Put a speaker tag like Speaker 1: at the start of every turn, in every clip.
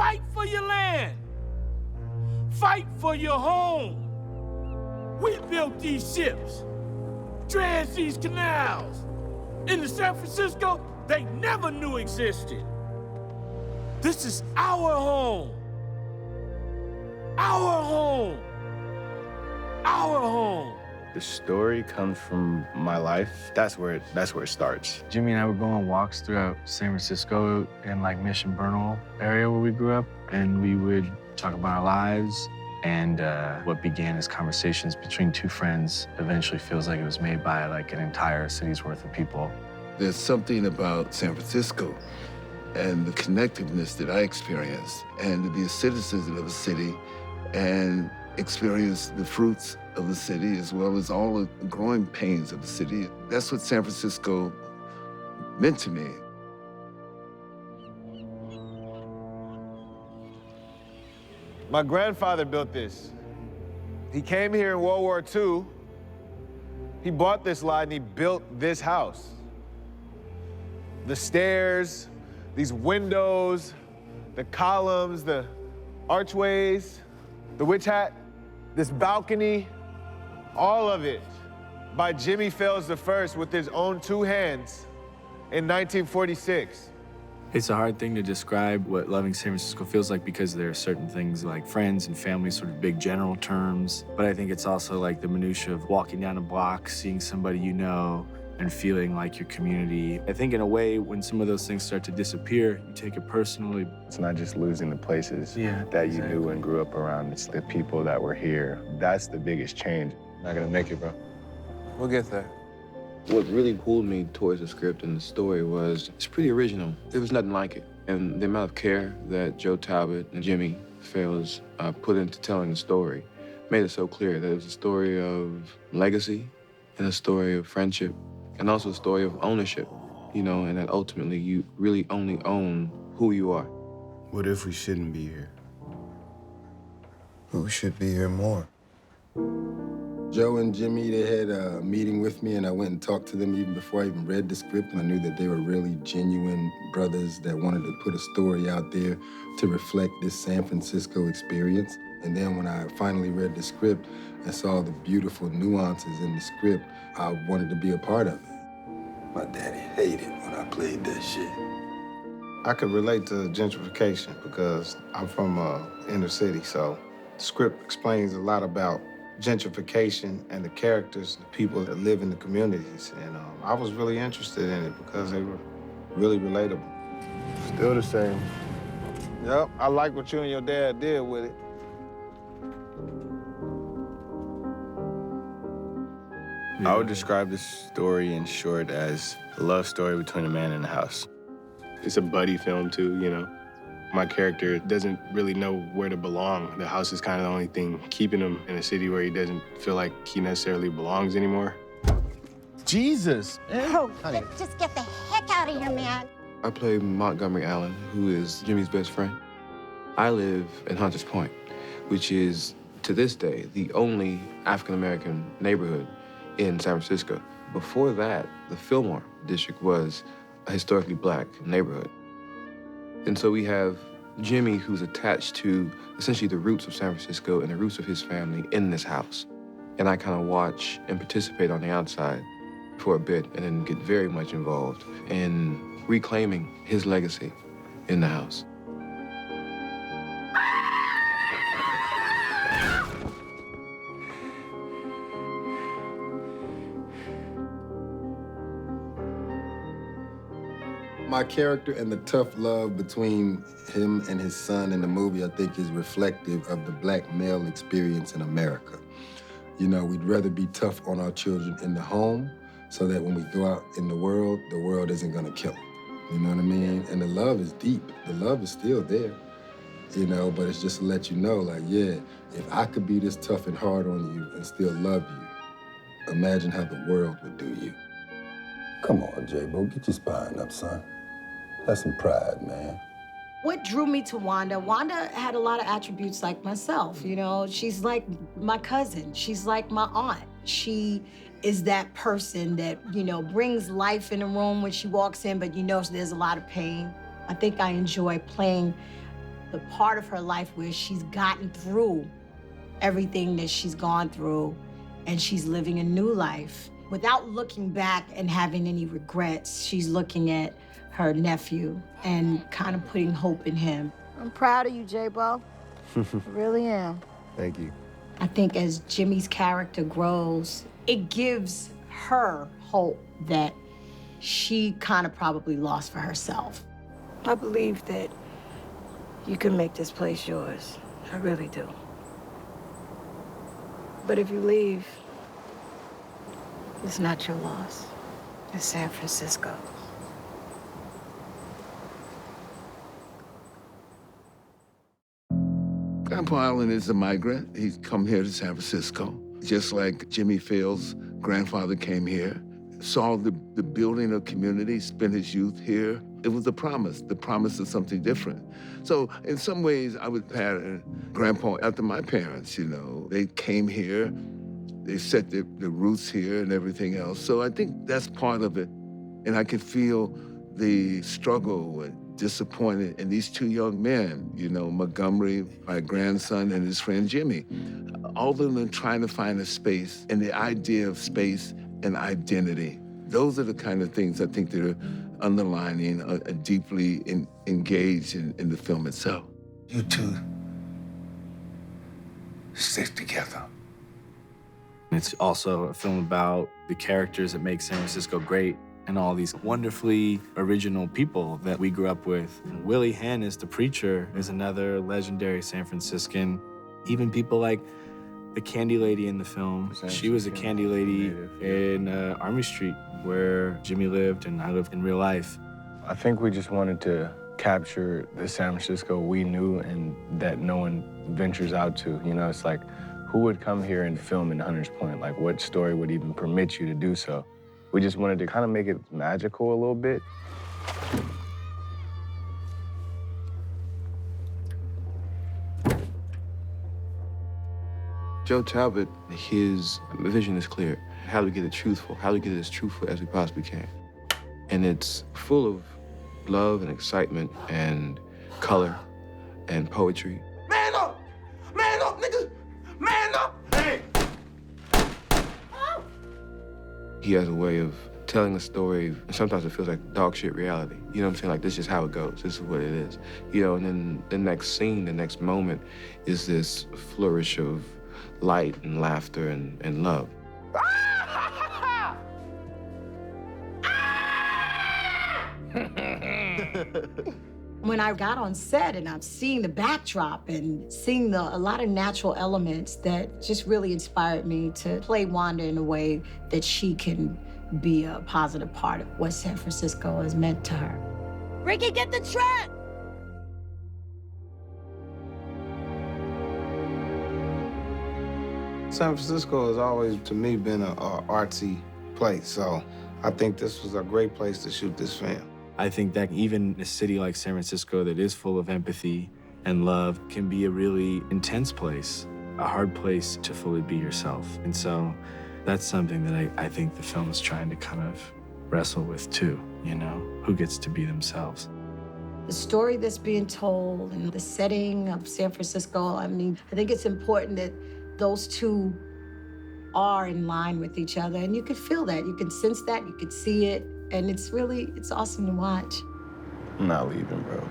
Speaker 1: Fight for your land. Fight for your home. We built these ships, dredged these canals. In San Francisco, they never knew existed. This is our home. Our home. Our home.
Speaker 2: The story comes from my life. That's where it starts.
Speaker 3: Jimmie and I would go on walks throughout San Francisco in like Mission Bernal area where we grew up, and we would talk about our lives. And what began as conversations between two friends eventually feels like it was made by like an entire city's worth of people.
Speaker 4: There's something about San Francisco and the connectiveness that I experienced, and to be a citizen of a city and experience the fruits of the city as well as all the growing pains of the city. That's what San Francisco meant to me.
Speaker 5: My grandfather built this. He came here in World War II. He bought this lot and he built this house. The stairs, these windows, the columns, the archways, the witch hat, this balcony, all of it by Jimmie Fails I with his own two hands in 1946.
Speaker 3: It's a hard thing to describe what loving San Francisco feels like because there are certain things like friends and family, sort of big general terms. But I think it's also like the minutia of walking down a block, seeing somebody you know, and feeling like your community. I think in a way, when some of those things start to disappear, you take it personally.
Speaker 2: It's not just losing the places that you
Speaker 3: exactly.
Speaker 2: knew and grew up around. It's the people that were here. That's the biggest change.
Speaker 5: Not gonna make it, bro. We'll get there.
Speaker 6: What really pulled me towards the script and the story was it's pretty original. There was nothing like it. And the amount of care that Joe Talbot and Jimmie Fails put into telling the story made it so clear that it was a story of legacy and a story of friendship and also a story of ownership, you know, and that ultimately you really only own who you are.
Speaker 7: What if we shouldn't be here?
Speaker 8: Who should be here more?
Speaker 7: Joe and Jimmie, they had a meeting with me, and I went and talked to them even before I even read the script. And I knew that they were really genuine brothers that wanted to put a story out there to reflect this San Francisco experience. And then when I finally read the script and saw the beautiful nuances in the script, I wanted to be a part of it.
Speaker 8: My daddy hated when I played that shit.
Speaker 9: I could relate to gentrification because I'm from inner city, so the script explains a lot about gentrification and the characters, the people that live in the communities. And I was really interested in it because they were really relatable.
Speaker 5: Still the same. Yep, I like what you and your dad did with it.
Speaker 2: I would describe this story in short as a love story between a man and a house. It's a buddy film too, you know. My character doesn't really know where to belong. The house is kind of the only thing keeping him in a city where he doesn't feel like he necessarily belongs anymore.
Speaker 5: Jesus, man.
Speaker 10: Oh, just get the heck out of here, man.
Speaker 6: I play Montgomery Allen, who is Jimmie's best friend. I live in Hunters Point, which is, to this day, the only African-American neighborhood in San Francisco. Before that, the Fillmore district was a historically black neighborhood. And so we have Jimmie, who's attached to essentially the roots of San Francisco and the roots of his family in this house. And I kind of watch and participate on the outside for a bit and then get very much involved in reclaiming his legacy in the house.
Speaker 7: My character and the tough love between him and his son in the movie, I think, is reflective of the black male experience in America. You know, we'd rather be tough on our children in the home so that when we go out in the world isn't gonna kill them. You know what I mean? And the love is deep. The love is still there, you know, but it's just to let you know, like, yeah, if I could be this tough and hard on you and still love you, imagine how the world would do you.
Speaker 8: Come on, J-Bo, get your spine up, son. Have some pride, man.
Speaker 11: What drew me to Wanda had a lot of attributes like myself, you know? She's like my cousin. She's like my aunt. She is that person that, you know, brings life in the room when she walks in, but you know there's a lot of pain. I think I enjoy playing the part of her life where she's gotten through everything that she's gone through, and she's living a new life. Without looking back and having any regrets, she's looking at her nephew and kind of putting hope in him.
Speaker 12: I'm proud of you, J-Bo. I really am.
Speaker 2: Thank you.
Speaker 11: I think as Jimmie's character grows, it gives her hope that she kind of probably lost for herself.
Speaker 12: I believe that you can make this place yours. I really do. But if you leave, it's not your loss. It's San Francisco.
Speaker 4: Grandpa Allen is a migrant. He's come here to San Francisco, just like Jimmie Fails' grandfather came here, saw the building of community, spent his youth here. It was the promise of something different. So in some ways, I would pattern Grandpa after my parents, you know. They came here, they set the roots here and everything else. So I think that's part of it. And I could feel the struggle and disappointed in these two young men, you know, Montgomery, my grandson, and his friend Jimmie. All of them trying to find a space and the idea of space and identity. Those are the kind of things I think that are underlining, deeply engaged in the film itself.
Speaker 8: You two stick together.
Speaker 3: It's also a film about the characters that make San Francisco great and all these wonderfully original people that we grew up with. And Willie Henn is the preacher, is another legendary San Franciscan. Even people like the candy lady in the film. She was a candy lady in Army Street where Jimmie lived and I lived in real life.
Speaker 2: I think we just wanted to capture the San Francisco we knew and that no one ventures out to. You know, it's like, who would come here and film in Hunters Point? Like, what story would even permit you to do so? We just wanted to kind of make it magical a little bit.
Speaker 6: Joe Talbot, his vision is clear. How do we get it truthful? How do we get it as truthful as we possibly can? And it's full of love and excitement and color and poetry.
Speaker 1: Man up! Man up, nigga! Man up! Hey!
Speaker 6: He has a way of telling a story, and sometimes it feels like dog shit reality. You know what I'm saying? Like, this is how it goes. This is what it is. You know, and then the next scene, the next moment is this flourish of light and laughter and love.
Speaker 11: When I got on set and I'm seeing the backdrop and seeing a lot of natural elements that just really inspired me to play Wanda in a way that she can be a positive part of what San Francisco has meant to her.
Speaker 12: Ricky, get the truck!
Speaker 9: San Francisco has always, to me, been an artsy place, so I think this was a great place to shoot this film.
Speaker 3: I think that even a city like San Francisco that is full of empathy and love can be a really intense place, a hard place to fully be yourself. And so that's something that I think the film is trying to kind of wrestle with too, you know? Who gets to be themselves?
Speaker 11: The story that's being told and the setting of San Francisco, I mean, I think it's important that those two are in line with each other, and you could feel that, you can sense that, you could see it, and it's awesome to watch.
Speaker 2: I'm not leaving, bro.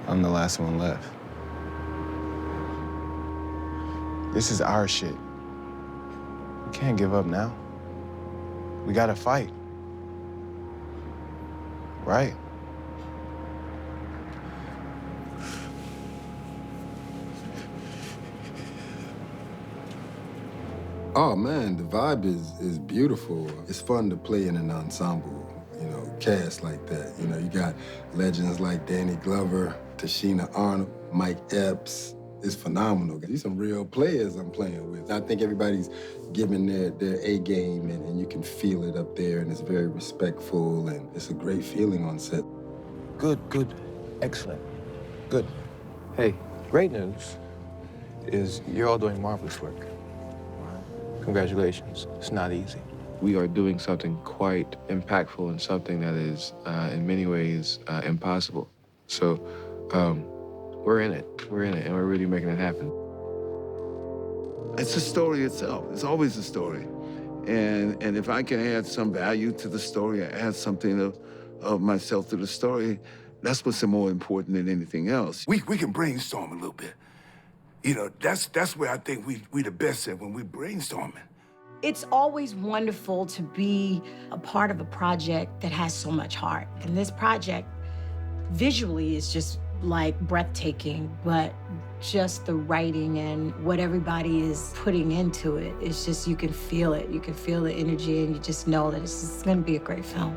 Speaker 2: I'm the last one left. This is our shit. We can't give up now. We gotta fight. Right?
Speaker 7: Oh man, the vibe is beautiful. It's fun to play in an ensemble, you know, cast like that. You know, you got legends like Danny Glover, Tichina Arnold, Mike Epps. It's phenomenal. These some real players I'm playing with. I think everybody's giving their A game and you can feel it up there and it's very respectful and it's a great feeling on set.
Speaker 13: Good. Excellent. Good. Hey, great news is you're all doing marvelous work. Congratulations. It's not easy.
Speaker 6: We are doing something quite impactful and something that is, in many ways, impossible. So we're in it, and we're really making it happen.
Speaker 4: It's a story itself. It's always a story. And if I can add some value to the story, or add something of myself to the story, that's what's more important than anything else.
Speaker 14: We can brainstorm a little bit. You know, that's where I think we the best at, when we brainstorming.
Speaker 11: It's always wonderful to be a part of a project that has so much heart. And this project visually is just like breathtaking, but just the writing and what everybody is putting into it, it's just, you can feel it. You can feel the energy, and you just know that it's gonna be a great film.